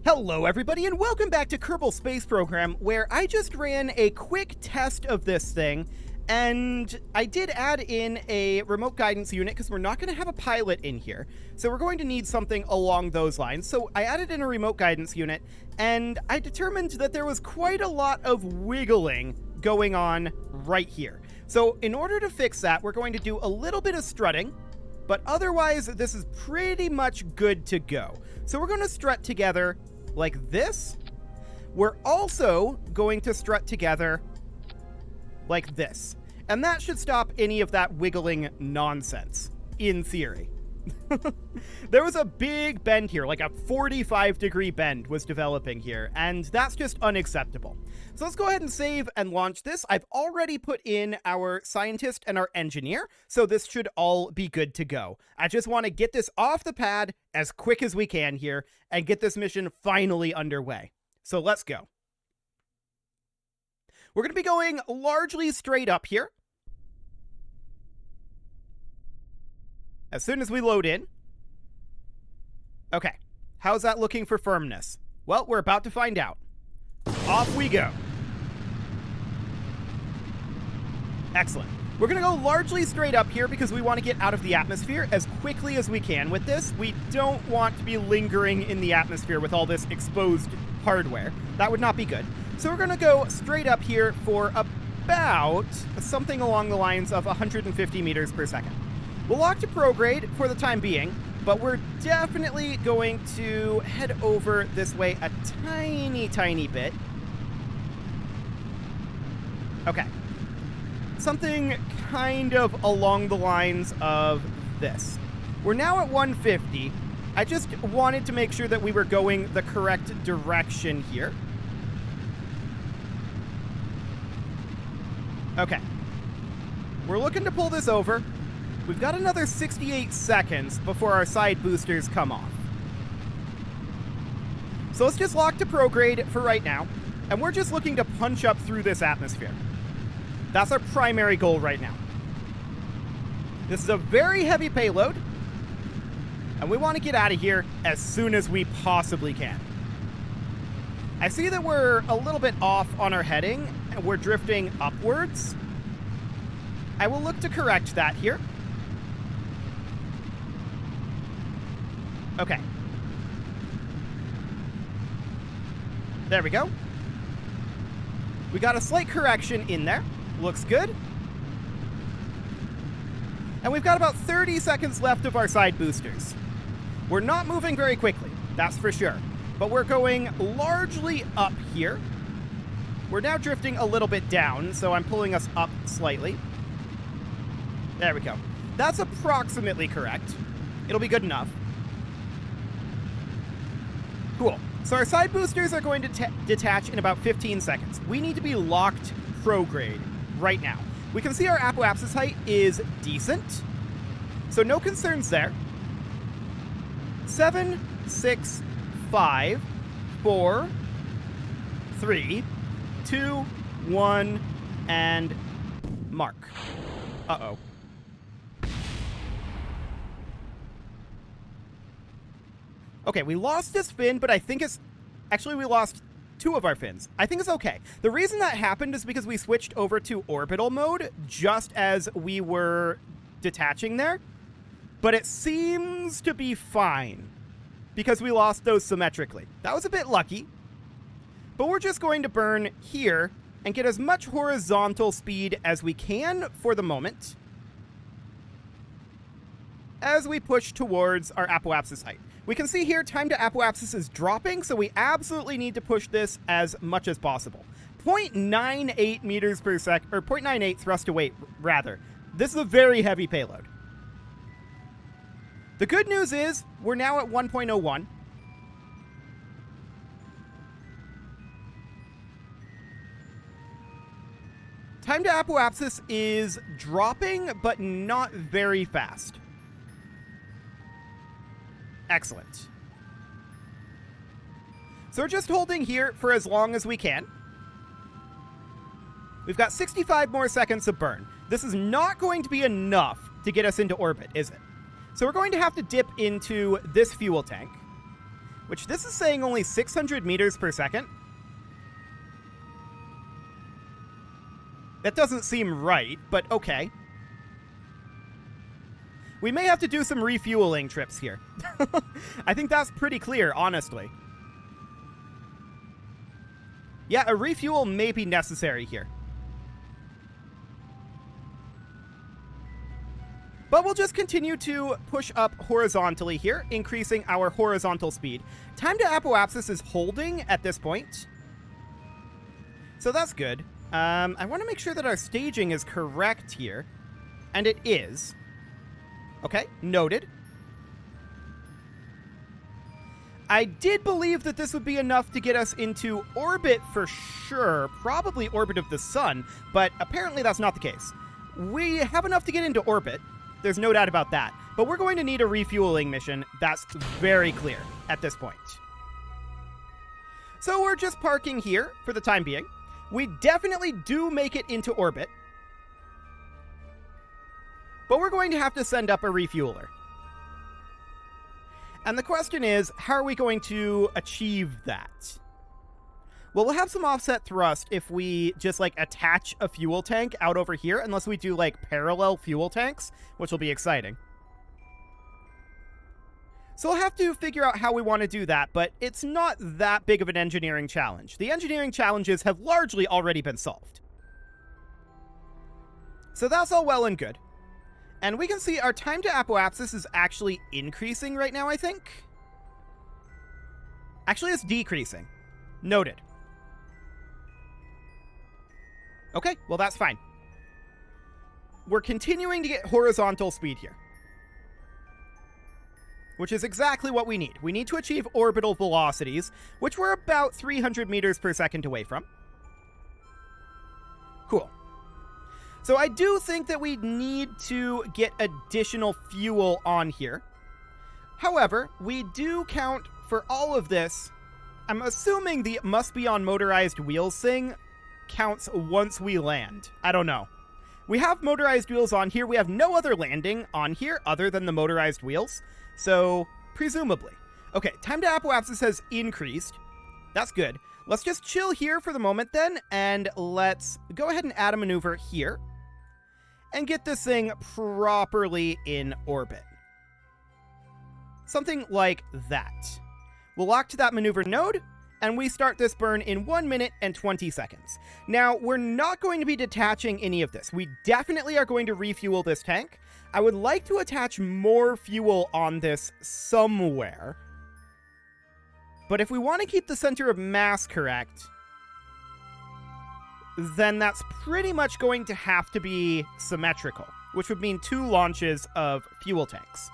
Hello everybody and welcome back to Kerbal Space Program, where I just ran a quick test of this thing, and I did add in a remote guidance unit because we're not going to have a pilot in here. So we're going to need something along those lines. So I added in a remote guidance unit, and I determined that there was quite a lot of wiggling going on right here. So in order to fix that, we're going to do a little bit of strutting, but otherwise this is pretty much good to go. So we're going to strut together like this. We're also going to strut together like this. And that should stop any of that wiggling nonsense, in theory. There was a big bend here, like a 45-degree bend was developing here, and that's just unacceptable. So let's go ahead and save and launch this. I've already put in our scientist and our engineer, so this should all be good to go. I just want to get this off the pad as quick as we can here and get this mission finally underway. So let's go. We're going to be going largely straight up here. As soon as we load in. Okay, how's that looking for firmness? Well, we're about to find out. Off we go. Excellent. We're going to go largely straight up here because we want to get out of the atmosphere as quickly as we can with this. We don't want to be lingering in the atmosphere with all this exposed hardware. That would not be good. So we're going to go straight up here for about something along the lines of 150 meters per second. We'll lock to prograde for the time being, but we're definitely going to head over this way a tiny bit. Okay. Something kind of along the lines of this. We're now at 150. I just wanted to make sure that we were going the correct direction here. Okay. We're looking to pull this over. We've got another 68 seconds before our side boosters come off. So let's just lock to prograde for right now, and we're just looking to punch up through this atmosphere. That's our primary goal right now. This is a very heavy payload, and we want to get out of here as soon as we possibly can. I see that we're a little bit off on our heading, and we're drifting upwards. I will look to correct that here. Okay. There we go. We got a slight correction in there. Looks good. And we've got about 30 seconds left of our side boosters. We're not moving very quickly, that's for sure. But we're going largely up here. We're now drifting a little bit down, so I'm pulling us up slightly. There we go. That's approximately correct. It'll be good enough. Cool. So our side boosters are going to detach in about 15 seconds. We need to be locked prograde right now. We can see our apoapsis height is decent, so no concerns there. 7, 6, 5, 4, 3, 2, 1, and mark. Uh-oh. Okay, we lost this fin, but I think it's... Actually, we lost 2 of our fins. I think it's okay. The reason that happened is because we switched over to orbital mode just as we were detaching there. But it seems to be fine because we lost those symmetrically. That was a bit lucky. But we're just going to burn here and get as much horizontal speed as we can for the moment as we push towards our apoapsis height. We can see here time to apoapsis is dropping, so we absolutely need to push this as much as possible. 0.98 meters per second, or 0.98 thrust to weight, rather. This is a very heavy payload. The good news is we're now at 1.01. Time to apoapsis is dropping, but not very fast. Excellent. So we're just holding here for as long as we can. We've got 65 more seconds of burn. This is not going to be enough to get us into orbit, is it? So we're going to have to dip into this fuel tank. which this is saying only 600 meters per second. That doesn't seem right, but okay. We may have to do some refueling trips here. I think that's pretty clear, honestly. Yeah, a refuel may be necessary here. But we'll just continue to push up horizontally here, increasing our horizontal speed. Time to apoapsis is holding at this point. So that's good. I want to make sure that our staging is correct here. And it is. Okay, noted. I did believe that this would be enough to get us into orbit for sure, probably orbit of the sun, but apparently that's not the case. We have enough to get into orbit, there's no doubt about that, but we're going to need a refueling mission, that's very clear at this point. So we're just parking here for the time being. We definitely do make it into orbit, but we're going to have to send up a refueler. And the question is, how are we going to achieve that? Well, we'll have some offset thrust if we just, like, attach a fuel tank out over here, unless we do, like, parallel fuel tanks, which will be exciting. So we'll have to figure out how we want to do that, but it's not that big of an engineering challenge. The engineering challenges have largely already been solved. So that's all well and good. And we can see our time to apoapsis is actually increasing right now, I think. Actually, it's decreasing. Noted. Okay, well, that's fine. We're continuing to get horizontal speed here, which is exactly what we need. We need to achieve orbital velocities, which we're about 300 meters per second away from. Cool. So I do think that we need to get additional fuel on here. However, we do count for all of this. I'm assuming the must be on motorized wheels thing counts once we land. I don't know. We have motorized wheels on here. We have no other landing on here other than the motorized wheels. So, presumably. Okay, time to apoapsis has increased. That's good. Let's just chill here for the moment then, and let's go ahead and add a maneuver here and get this thing properly in orbit. Something like that. We'll lock to that maneuver node, and we start this burn in 1 minute and 20 seconds. Now, we're not going to be detaching any of this. We definitely are going to refuel this tank. I would like to attach more fuel on this somewhere. But if we want to keep the center of mass correct, then that's pretty much going to have to be symmetrical, which would mean 2 launches of fuel tanks.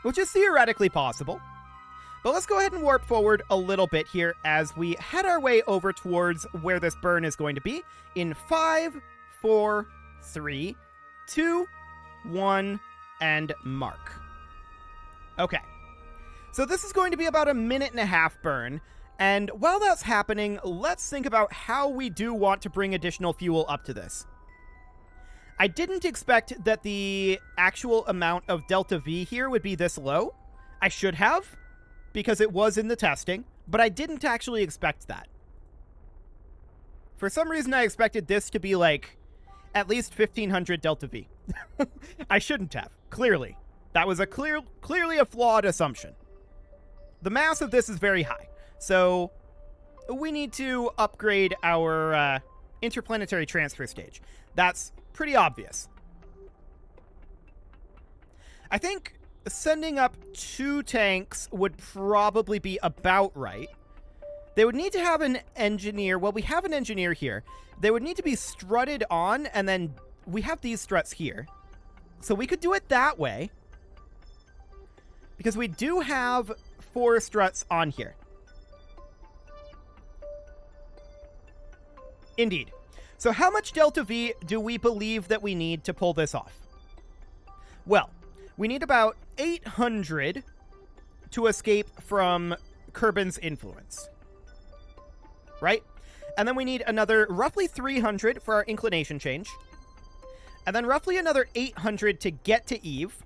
Which is theoretically possible. But let's go ahead and warp forward a little bit here as we head our way over towards where this burn is going to be in 5, 4, 3, 2, 1, and mark. Okay. So this is going to be about a 1.5 minute burn. And while that's happening, let's think about how we do want to bring additional fuel up to this. I didn't expect that the actual amount of delta V here would be this low. I should have, because it was in the testing, but I didn't actually expect that. For some reason, I expected this to be like at least 1500 delta V. I shouldn't have, clearly. That was a clearly a flawed assumption. The mass of this is very high. So we need to upgrade our interplanetary transfer stage. That's pretty obvious. I think sending up 2 tanks would probably be about right. They would need to have an engineer. Well, we have an engineer here. They would need to be strutted on, and then we have these struts here. So we could do it that way, because we do have 4 struts on here. Indeed. So how much delta V do we believe that we need to pull this off? Well, we need about 800 to escape from Kerbin's influence. Right? And then we need another roughly 300 for our inclination change. And then roughly another 800 to get to Eve.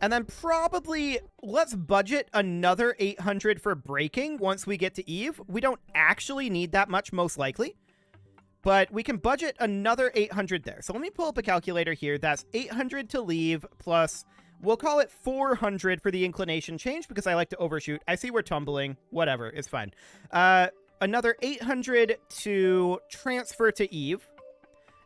And then probably let's budget another 800 for braking once we get to Eve. We don't actually need that much, most likely. But we can budget another 800 there. So let me pull up a calculator here. That's 800 to leave plus, we'll call it 400 for the inclination change because I like to overshoot. I see we're tumbling. Whatever, it's fine. Another 800 to transfer to Eve.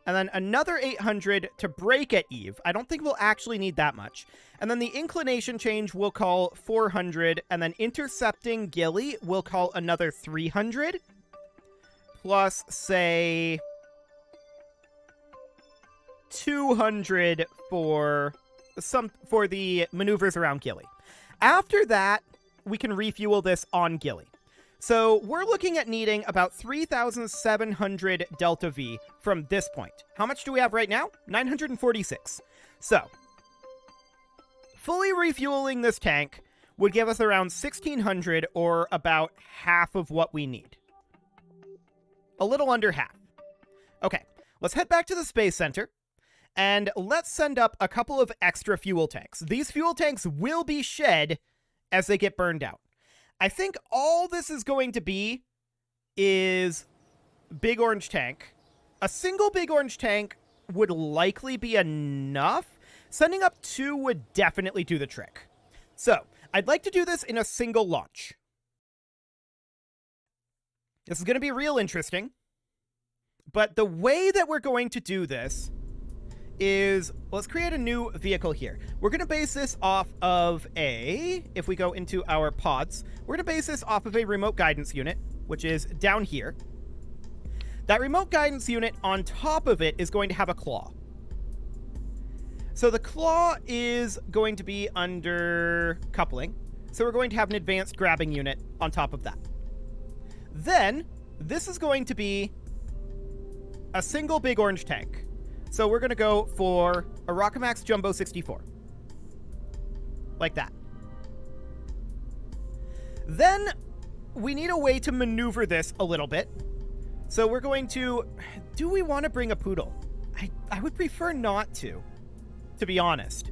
And then another 800 to brake at Eve. I don't think we'll actually need that much. And then the inclination change we'll call 400. And then intercepting Gilly we'll call another 300. Plus, say, 200 for the maneuvers around Gilly. After that, we can refuel this on Gilly. So we're looking at needing about 3,700 delta V from this point. How much do we have right now? 946. So, fully refueling this tank would give us around 1,600 or about half of what we need. A little under half. Okay, let's head back to the Space Center, and let's send up a couple of extra fuel tanks. These fuel tanks will be shed as they get burned out. I think all this is going to be is big orange tank. A single big orange tank would likely be enough. Sending up 2 would definitely do the trick. So, I'd like to do this in a single launch. This is going to be real interesting. But the way that we're going to do this is, let's create a new vehicle here. We're going to base this off of if we go into our pods, we're going to base this off of a remote guidance unit, which is down here. That remote guidance unit on top of it is going to have a claw. So the claw is going to be under coupling. So we're going to have an advanced grabbing unit on top of that. Then, this is going to be a single big orange tank. So we're going to go for a Rockamax Jumbo 64. Like that. Then, we need a way to maneuver this a little bit. So we're going to... Do we want to bring a Poodle? I would prefer not to be honest.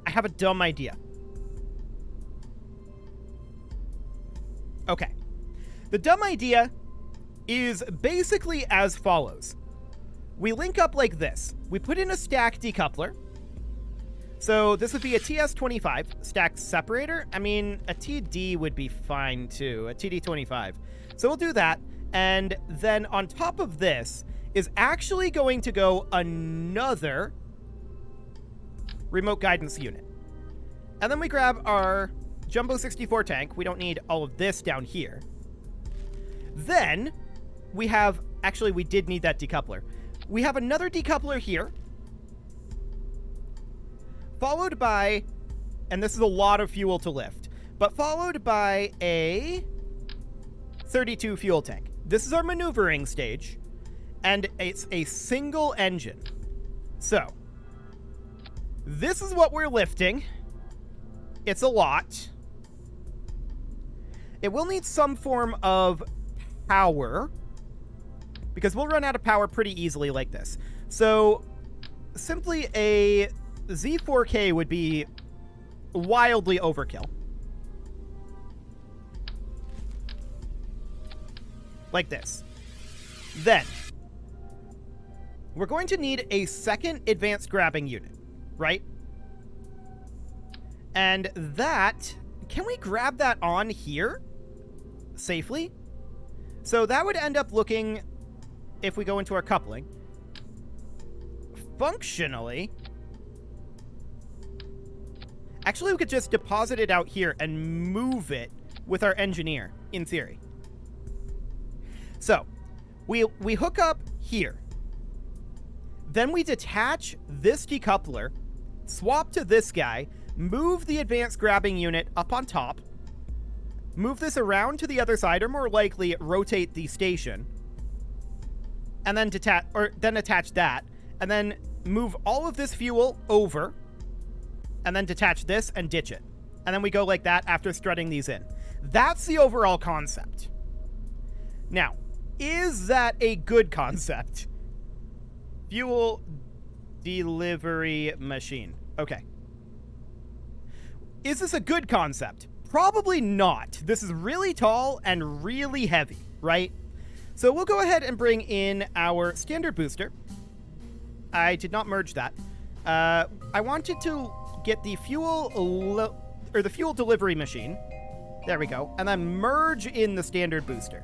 I have a dumb idea. Okay. The dumb idea is basically as follows. We link up like this. We put in a stack decoupler. So this would be a TS25 stack separator. I mean, a TD would be fine too, a TD25. So we'll do that. And then on top of this is actually going to go another remote guidance unit. And then we grab our Jumbo 64 tank. We don't need all of this down here. Then we have, actually we did need that decoupler. We have another decoupler here. Followed by, and this is a lot of fuel to lift, but followed by a 32 fuel tank. This is our maneuvering stage, and it's a single engine. So, this is what we're lifting. It's a lot. It will need some form of power, because we'll run out of power pretty easily like this. So, simply a Z4K would be wildly overkill. Like this. Then, we're going to need a second advanced grabbing unit, right? And that, can we grab that on here safely? So that would end up looking, if we go into our coupling, functionally, actually we could just deposit it out here and move it with our engineer, in theory. So, we hook up here. Then we detach this decoupler, swap to this guy, move the advanced grabbing unit up on top, move this around to the other side, or more likely rotate the station, and then attach that, and then move all of this fuel over, and then detach this and ditch it. And then we go like that after strutting these in. That's the overall concept. Now, is that a good concept? Fuel delivery machine. Okay. Is this a good concept? Probably not. This is really tall and really heavy, right? So we'll go ahead and bring in our standard booster. I did not merge that. I wanted to get the fuel delivery machine. There we go. And then merge in the standard booster.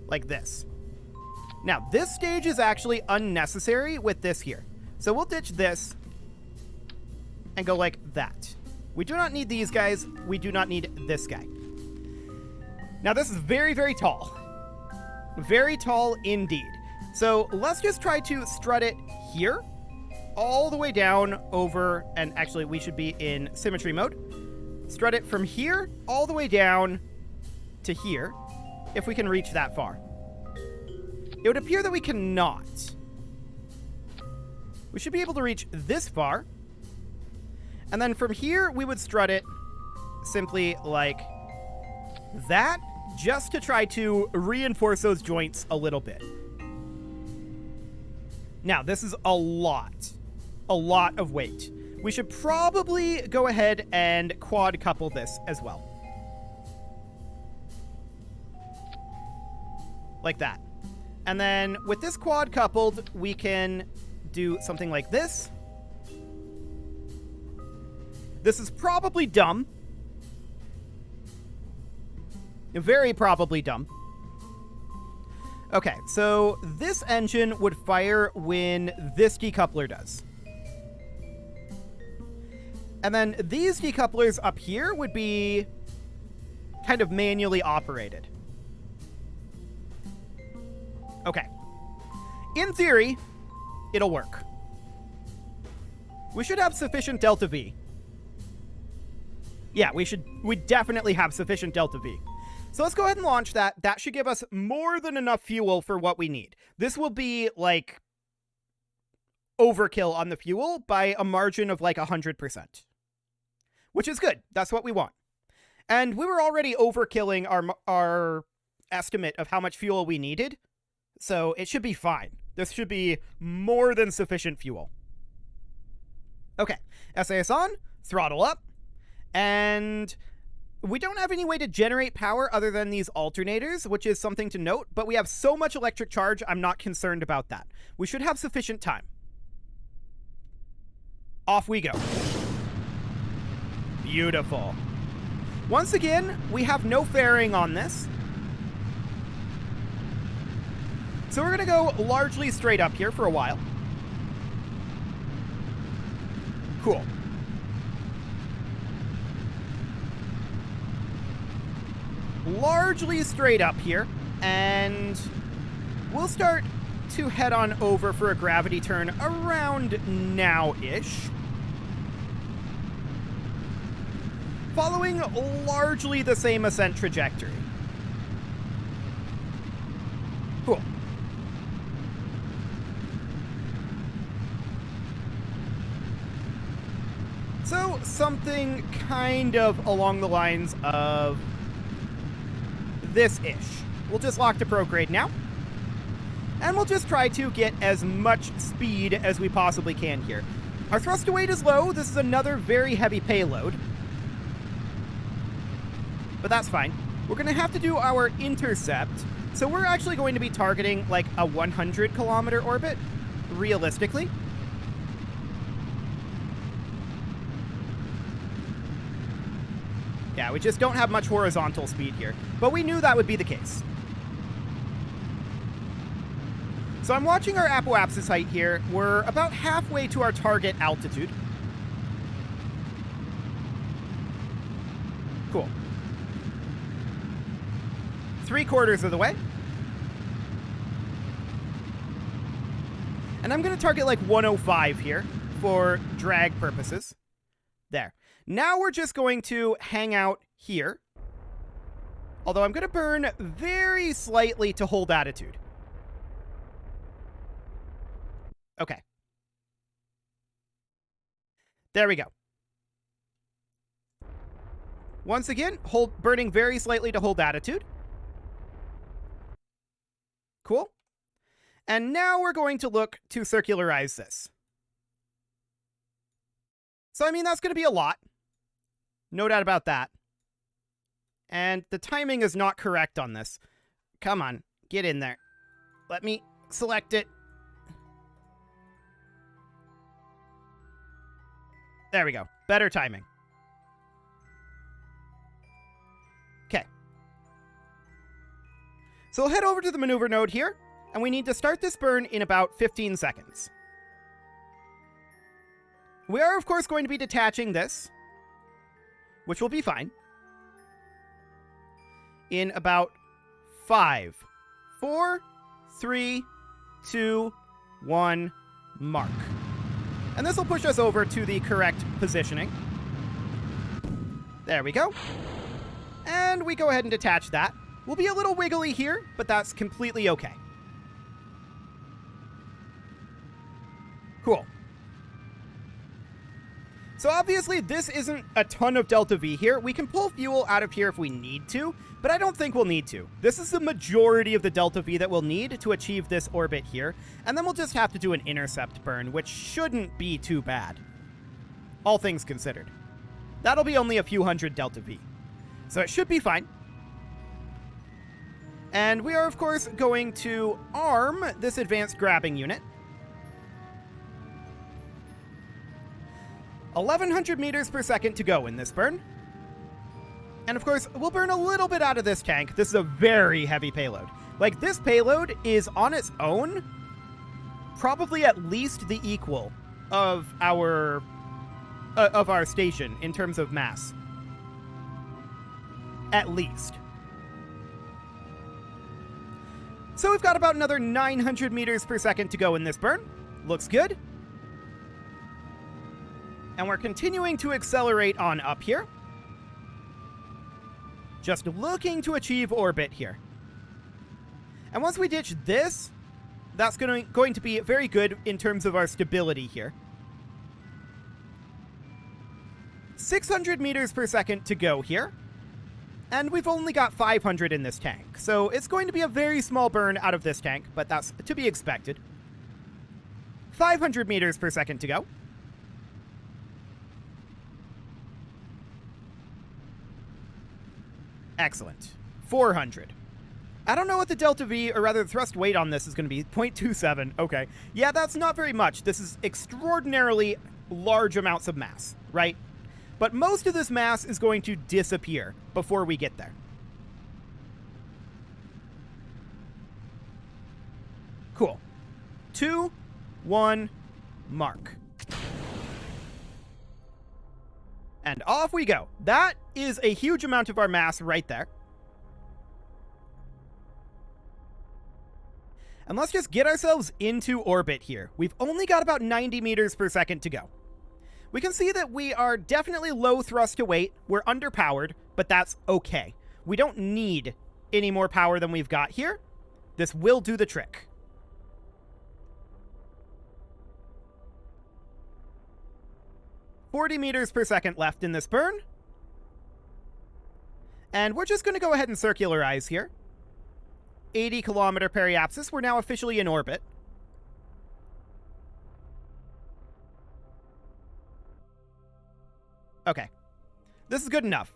Like this. Now, this stage is actually unnecessary with this here. So we'll ditch this and go like that. We do not need these guys. We do not need this guy. Now, this is very, very tall. Very tall indeed. So let's just try to strut it here, all the way down over, and actually we should be in symmetry mode. Strut it from here all the way down to here, if we can reach that far. It would appear that we cannot. We should be able to reach this far. And then from here, we would strut it simply like that, just to try to reinforce those joints a little bit. Now, this is a lot of weight. We should probably go ahead and quad couple this as well. Like that. And then with this quad coupled, we can do something like this. This is probably dumb. Very probably dumb. Okay, so this engine would fire when this decoupler does. And then these decouplers up here would be kind of manually operated. Okay. In theory, it'll work. We should have sufficient delta V. Yeah, we definitely have sufficient delta V. So let's go ahead and launch that. That should give us more than enough fuel for what we need. This will be like overkill on the fuel by a margin of like 100%. Which is good. That's what we want. And we were already overkilling our estimate of how much fuel we needed. So it should be fine. This should be more than sufficient fuel. Okay. SAS on. Throttle up. And we don't have any way to generate power other than these alternators, which is something to note, but we have so much electric charge, I'm not concerned about that. We should have sufficient time. Off we go. Beautiful. Once again, we have no fairing on this. So we're going to go largely straight up here for a while. Cool. Largely straight up here, and we'll start to head on over for a gravity turn around now-ish. Following largely the same ascent trajectory. Cool. So, something kind of along the lines of this-ish. We'll just lock to prograde now. And we'll just try to get as much speed as we possibly can here. Our thrust to weight is low. This is another very heavy payload. But that's fine. We're going to have to do our intercept. So we're actually going to be targeting like a 100-kilometer orbit, realistically. Yeah, we just don't have much horizontal speed here. But we knew that would be the case. So I'm watching our apoapsis height here. We're about halfway to our target altitude. Cool. 3/4 of the way. And I'm going to target like 105 here for drag purposes. There. Now we're just going to hang out here. Although I'm going to burn very slightly to hold attitude. Okay. There we go. Once again, burning very slightly to hold attitude. Cool. And now we're going to look to circularize this. So, I mean, that's going to be a lot. No doubt about that. And the timing is not correct on this. Come on, get in there. Let me select it. There we go. Better timing. Okay. So we'll head over to the maneuver node here, and we need to start this burn in about 15 seconds. We are, of course, going to be detaching this, which will be fine, in about 5, 4, 3, 2, 1, mark. And this will push us over to the correct positioning. There we go. And we go ahead and detach that. We'll be a little wiggly here, but that's completely okay. Cool. So obviously this isn't a ton of delta V here. We can pull fuel out of here if we need to, but I don't think we'll need to. This is the majority of the delta V that we'll need to achieve this orbit here, and then we'll just have to do an intercept burn, which shouldn't be too bad, all things considered. That'll be only a few hundred delta V, so it should be fine. And we are, of course, going to arm this advanced grabbing unit. 1,100 meters per second to go in this burn. And of course, we'll burn a little bit out of this tank. This is a very heavy payload. Like, this payload is on its own probably at least the equal of our station in terms of mass. At least. So we've got about another 900 meters per second to go in this burn. Looks good. And we're continuing to accelerate on up here. Just looking to achieve orbit here. And once we ditch this, that's going to be very good in terms of our stability here. 600 meters per second to go here. And we've only got 500 in this tank. So it's going to be a very small burn out of this tank, but that's to be expected. 500 meters per second to go. Excellent. 400. I don't know what the delta V, or rather the thrust weight on this is going to be. 0.27. Okay. Yeah, that's not very much. This is extraordinarily large amounts of mass, right? But most of this mass is going to disappear before we get there. Cool. 2, 1, mark. And off we go. That is a huge amount of our mass right there. And let's just get ourselves into orbit here. We've only got about 90 meters per second to go. We can see that we are definitely low thrust to weight. We're underpowered, but that's okay. We don't need any more power than we've got here. This will do the trick. $40 meters per second left in this burn. And we're just going to go ahead and circularize here. 80 kilometer periapsis. We're now officially in orbit. Okay. This is good enough.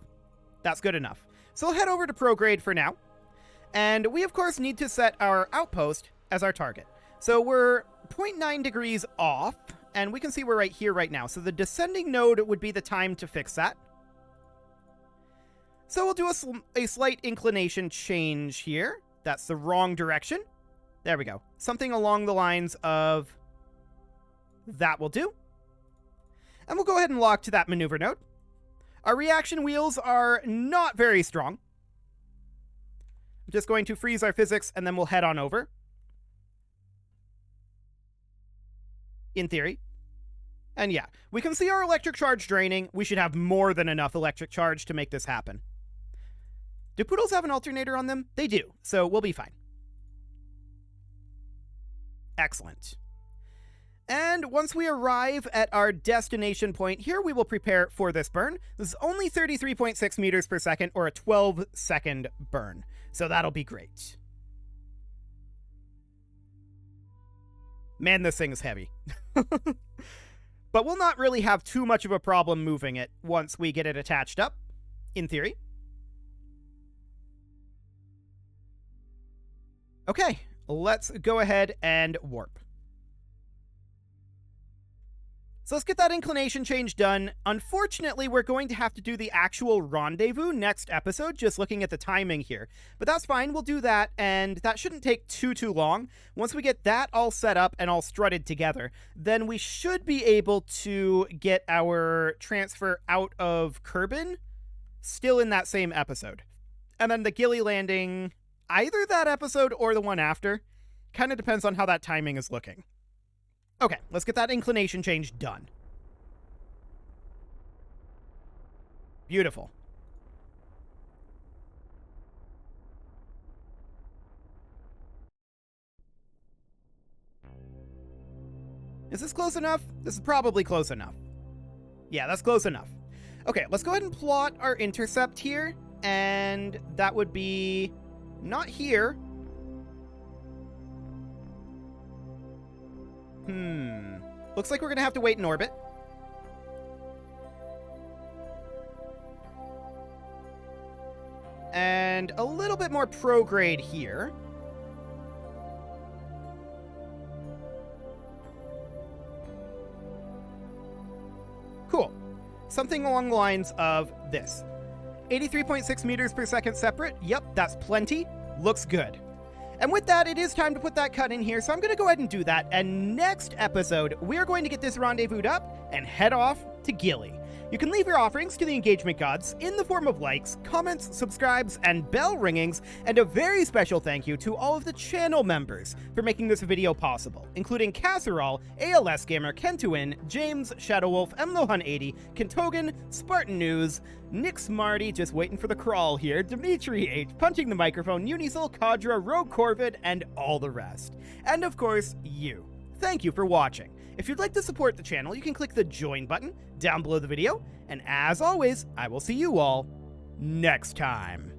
That's good enough. So we'll head over to prograde for now. And we, of course, need to set our outpost as our target. So we're 0.9 degrees off. And we can see we're right here right now. So the descending node would be the time to fix that. So we'll do a slight inclination change here. That's the wrong direction. There we go. Something along the lines of that will do. And we'll go ahead and lock to that maneuver node. Our reaction wheels are not very strong. I'm just going to freeze our physics and then we'll head on over. In theory. And yeah, we can see our electric charge draining. We should have more than enough electric charge to make this happen. Do poodles have an alternator on them? They do, so we'll be fine. Excellent. And once we arrive at our destination point here, we will prepare for this burn. This is only 33.6 meters per second, or a 12-second burn. So that'll be great. Man, this thing is heavy. But we'll not really have too much of a problem moving it once we get it attached up, in theory. Okay, let's go ahead and warp. So let's get that inclination change done. Unfortunately, we're going to have to do the actual rendezvous next episode, just looking at the timing here. But that's fine, we'll do that, and that shouldn't take too long. Once we get that all set up and all strutted together, then we should be able to get our transfer out of Kerbal still in that same episode. And then the Gilly landing, either that episode or the one after. Kind of depends on how that timing is looking. Okay, let's get that inclination change done. Beautiful. Is this close enough? This is probably close enough. Yeah, that's close enough. Okay, let's go ahead and plot our intercept here, and that would be not here. Looks like we're gonna have to wait in orbit. And a little bit more prograde here. Cool. Something along the lines of this. 83.6 meters per second separate. Yep, that's plenty. Looks good. And with that, it is time to put that cut in here, so I'm going to go ahead and do that. And next episode, we're going to get this rendezvoused up and head off to Gilly. You can leave your offerings to the engagement gods in the form of likes, comments, subscribes, and bell ringings, and a very special thank you to all of the channel members for making this video possible, including Casserole, ALS Gamer, Kentuin, James, Shadowwolf, MLohan80, Kentogan, Spartan News, Nick Smarty, just waiting for the crawl here, Dimitri H, Punching the Microphone, Unisil, Kadra, Rogue Corvid, and all the rest. And of course, you. Thank you for watching. If you'd like to support the channel, you can click the join button down below the video, and as always, I will see you all next time.